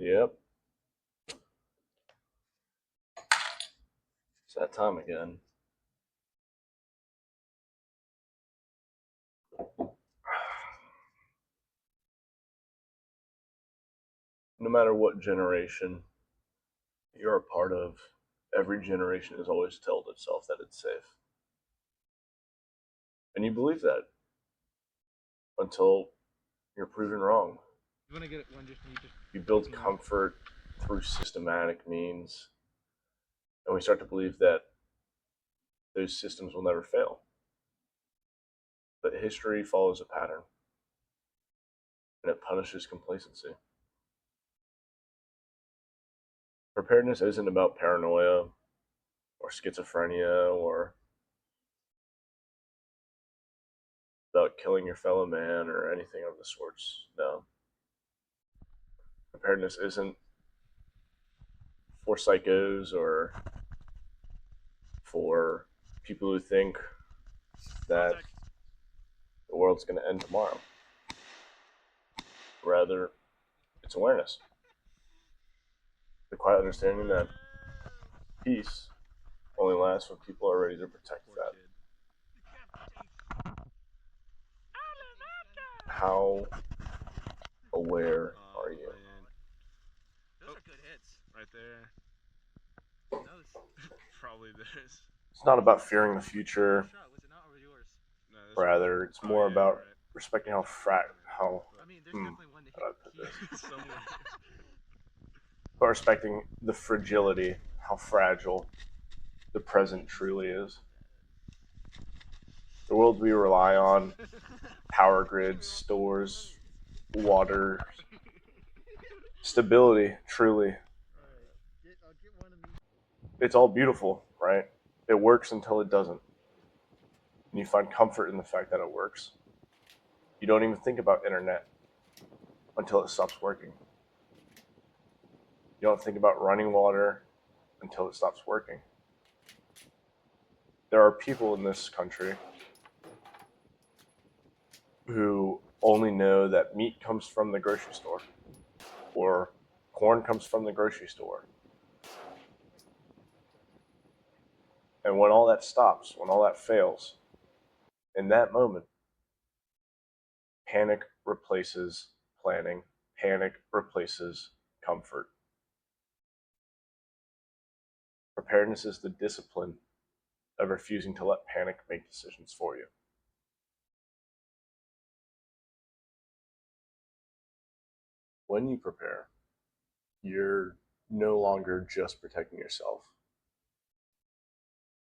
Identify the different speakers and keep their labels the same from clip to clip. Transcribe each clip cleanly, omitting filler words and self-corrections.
Speaker 1: Yep, it's that time again. No matter what generation you're a part of, every generation has always told itself that it's safe. And you believe that until you're proven wrong.
Speaker 2: You want to get one just
Speaker 1: You build comfort through systematic means, and we start to believe that those systems will never fail. But history follows a pattern, and it punishes complacency. Preparedness isn't about paranoia or schizophrenia or about killing your fellow man or anything of the sorts. No. Preparedness isn't for psychos or for people who think that the world's going to end tomorrow. Rather, it's awareness. The quiet understanding that peace only lasts when people are ready to protect that. How aware are you?
Speaker 2: Those are good hits. Right there. Probably this.
Speaker 1: It's not about fearing the future.
Speaker 2: Was it not or yours? No,
Speaker 1: Rather, it's more about respecting how
Speaker 2: I mean, there's definitely one to hit somewhere.
Speaker 1: but respecting the fragility, how fragile the present truly is. The world we rely on, power grids, stores, water, stability, truly. It's all beautiful, right? It works until it doesn't. And you find comfort in the fact that it works. You don't even think about internet until it stops working. You don't think about running water until it stops working. There are people in this country who only know that meat comes from the grocery store or corn comes from the grocery store. And when all that stops, when all that fails, in that moment, panic replaces planning, panic replaces comfort. Preparedness is the discipline of refusing to let panic make decisions for you. When you prepare, you're no longer just protecting yourself.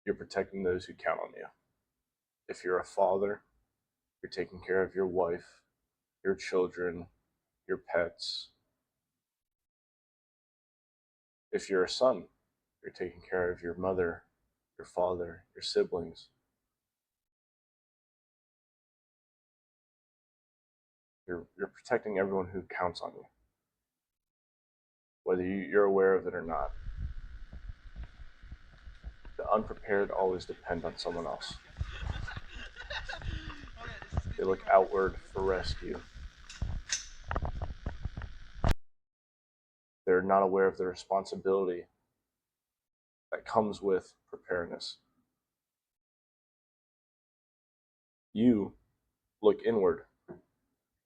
Speaker 1: You're protecting those who count on you. If you're a father, you're taking care of your wife, your children, your pets. If you're a son, you're taking care of your mother, your father, your siblings. You're protecting everyone who counts on you, whether you're aware of it or not. The unprepared always depend on someone else. They look outward for rescue. They're not aware of the responsibility that comes with preparedness. You look inward.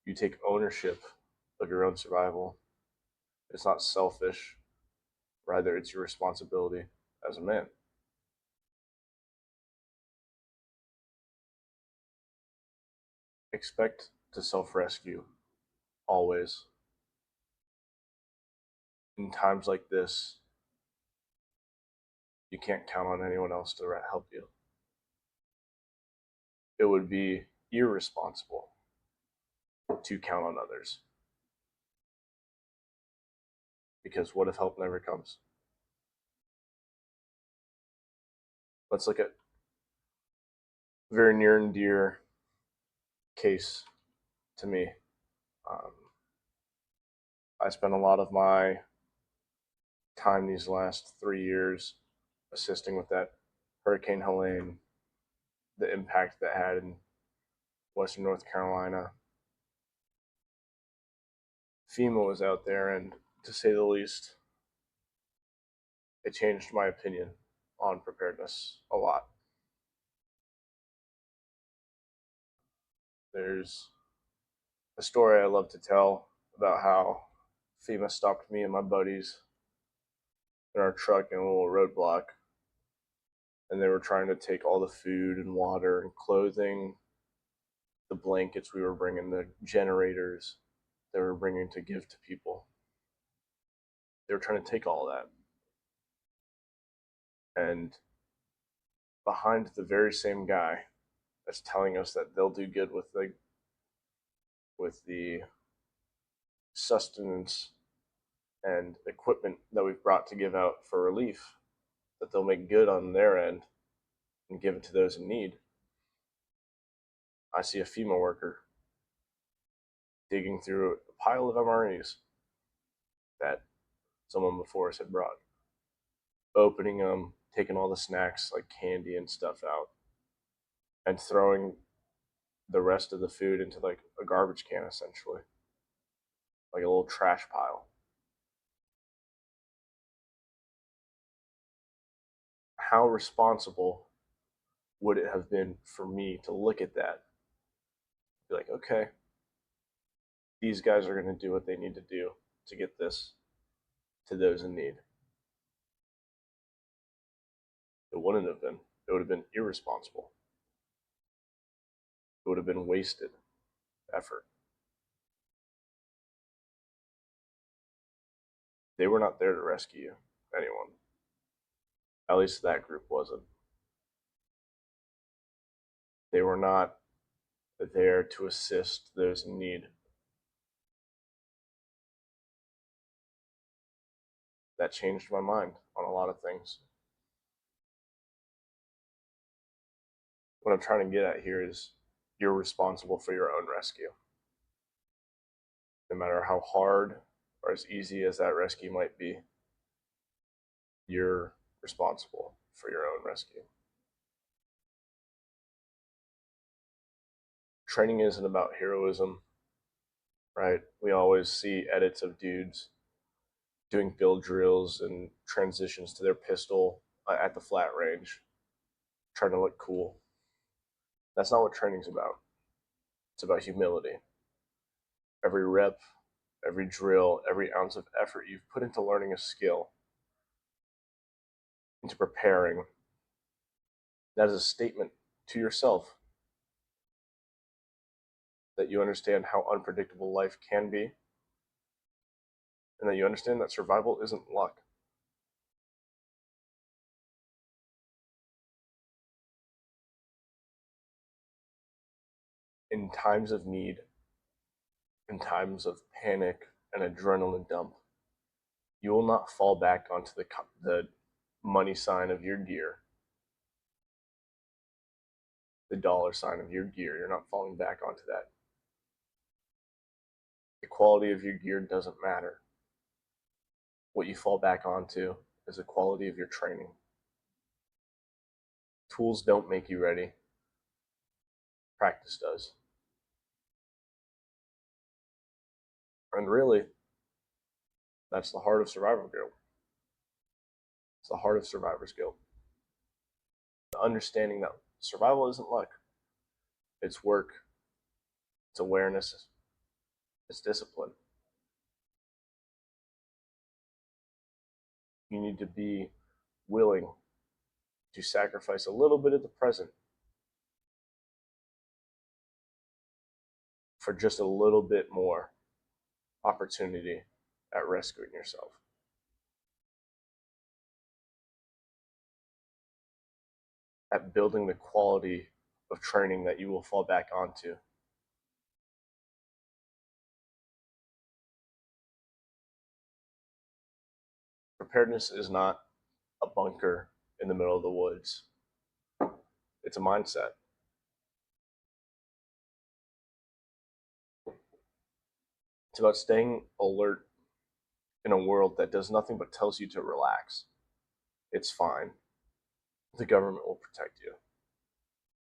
Speaker 1: You take ownership of your own survival. It's not selfish. Rather, it's your responsibility as a man. Expect to self-rescue, always. In times like this, you can't count on anyone else to help you. It would be irresponsible to count on others. Because what if help never comes? Let's look at a very near and dear case to me. I spent a lot of my time these last 3 years assisting with that Hurricane Helene, the impact that had in Western North Carolina. FEMA was out there, and to say the least. It changed my opinion on preparedness a lot. There's a story I love to tell about how FEMA stopped me and my buddies in our truck in a little roadblock, and they were trying to take all the food and water and clothing, the blankets we were bringing, the generators they were bringing to give to people. They were trying to take all that. And behind the very same guy that's telling us that they'll do good with the sustenance and equipment that we've brought to give out for relief, that they'll make good on their end and give it to those in need. I see a FEMA worker digging through a pile of MREs that someone before us had brought, opening them, taking all the snacks like candy and stuff out, and throwing the rest of the food into like a garbage can, essentially, like a little trash pile. How responsible would it have been for me to look at that, be like, okay, these guys are going to do what they need to do to get this to those in need? It wouldn't have been. It would have been irresponsible. It would have been wasted effort. They were not there to rescue anyone. At least that group wasn't. They were not there to assist those in need. That changed my mind on a lot of things. What I'm trying to get at here is you're responsible for your own rescue. No matter how hard or as easy as that rescue might be, you're responsible for your own rescue. Training isn't about heroism, right? We always see edits of dudes doing build drills and transitions to their pistol at the flat range, trying to look cool. That's not what training's about. It's about humility. Every rep, every drill, every ounce of effort you've put into learning a skill, into preparing, that is a statement to yourself that you understand how unpredictable life can be, and that you understand that survival isn't luck. In times of need, in times of panic and adrenaline dump, you will not fall back onto the money sign of your gear, the dollar sign of your gear. You're not falling back onto that. The quality of your gear doesn't matter. What you fall back onto is the quality of your training. Tools don't make you ready. Practice does. And really, that's the heart of survival guilt. It's the heart of survivor's guilt. The understanding that survival isn't luck. It's work. It's awareness. It's discipline. You need to be willing to sacrifice a little bit of the present for just a little bit more opportunity at rescuing yourself. At building the quality of training that you will fall back onto. Preparedness is not a bunker in the middle of the woods. It's a mindset. It's about staying alert in a world that does nothing but tells you to relax. It's fine. The government will protect you.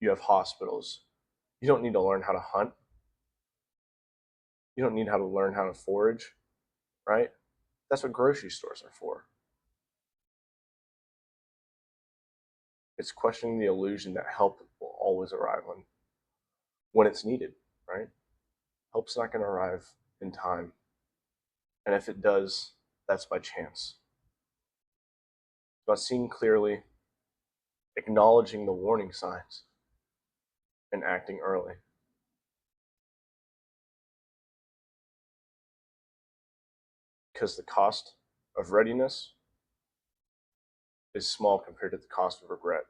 Speaker 1: You have hospitals. You don't need to learn how to hunt. You don't need how to learn how to forage, right? That's what grocery stores are for. It's questioning the illusion that help will always arrive when it's needed, right? Help's not going to arrive in time. And if it does, that's by chance. It's about seeing clearly, acknowledging the warning signs, and acting early. Because the cost of readiness is small compared to the cost of regret.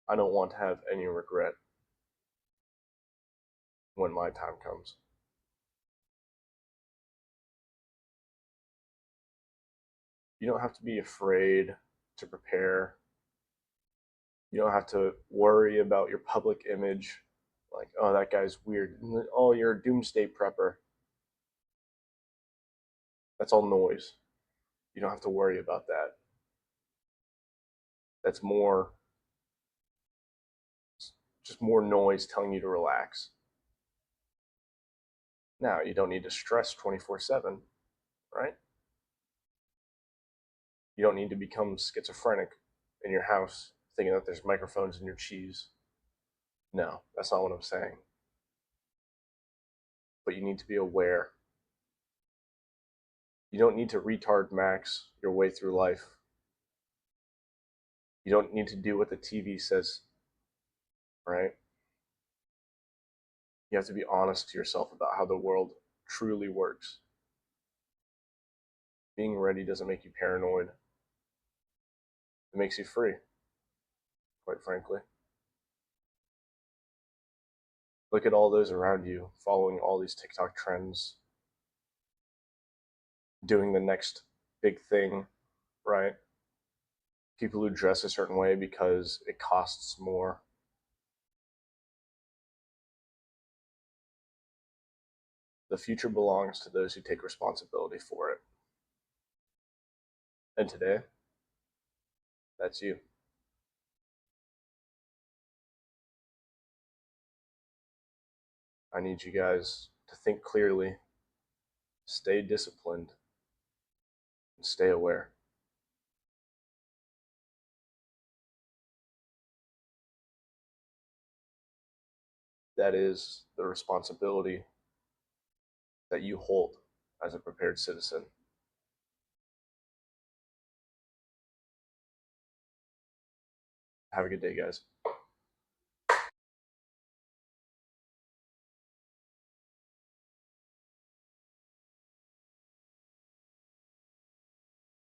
Speaker 1: I don't want to have any regret when my time comes. You don't have to be afraid to prepare. You don't have to worry about your public image. Like, oh, that guy's weird. Oh, you're a doomsday prepper. That's all noise. You don't have to worry about that. That's just more noise telling you to relax. Now, you don't need to stress 24/7, right? You don't need to become schizophrenic in your house thinking that there's microphones in your cheese. No, that's not what I'm saying. But you need to be aware. You don't need to retard max your way through life. You don't need to do what the TV says, right? You have to be honest to yourself about how the world truly works. Being ready doesn't make you paranoid. It makes you free, quite frankly. Look at all those around you following all these TikTok trends, doing the next big thing, right? People who dress a certain way because it costs more. The future belongs to those who take responsibility for it. And today, that's you. I need you guys to think clearly, stay disciplined, and stay aware. That is the responsibility that you hold as a prepared citizen. Have a good day, guys.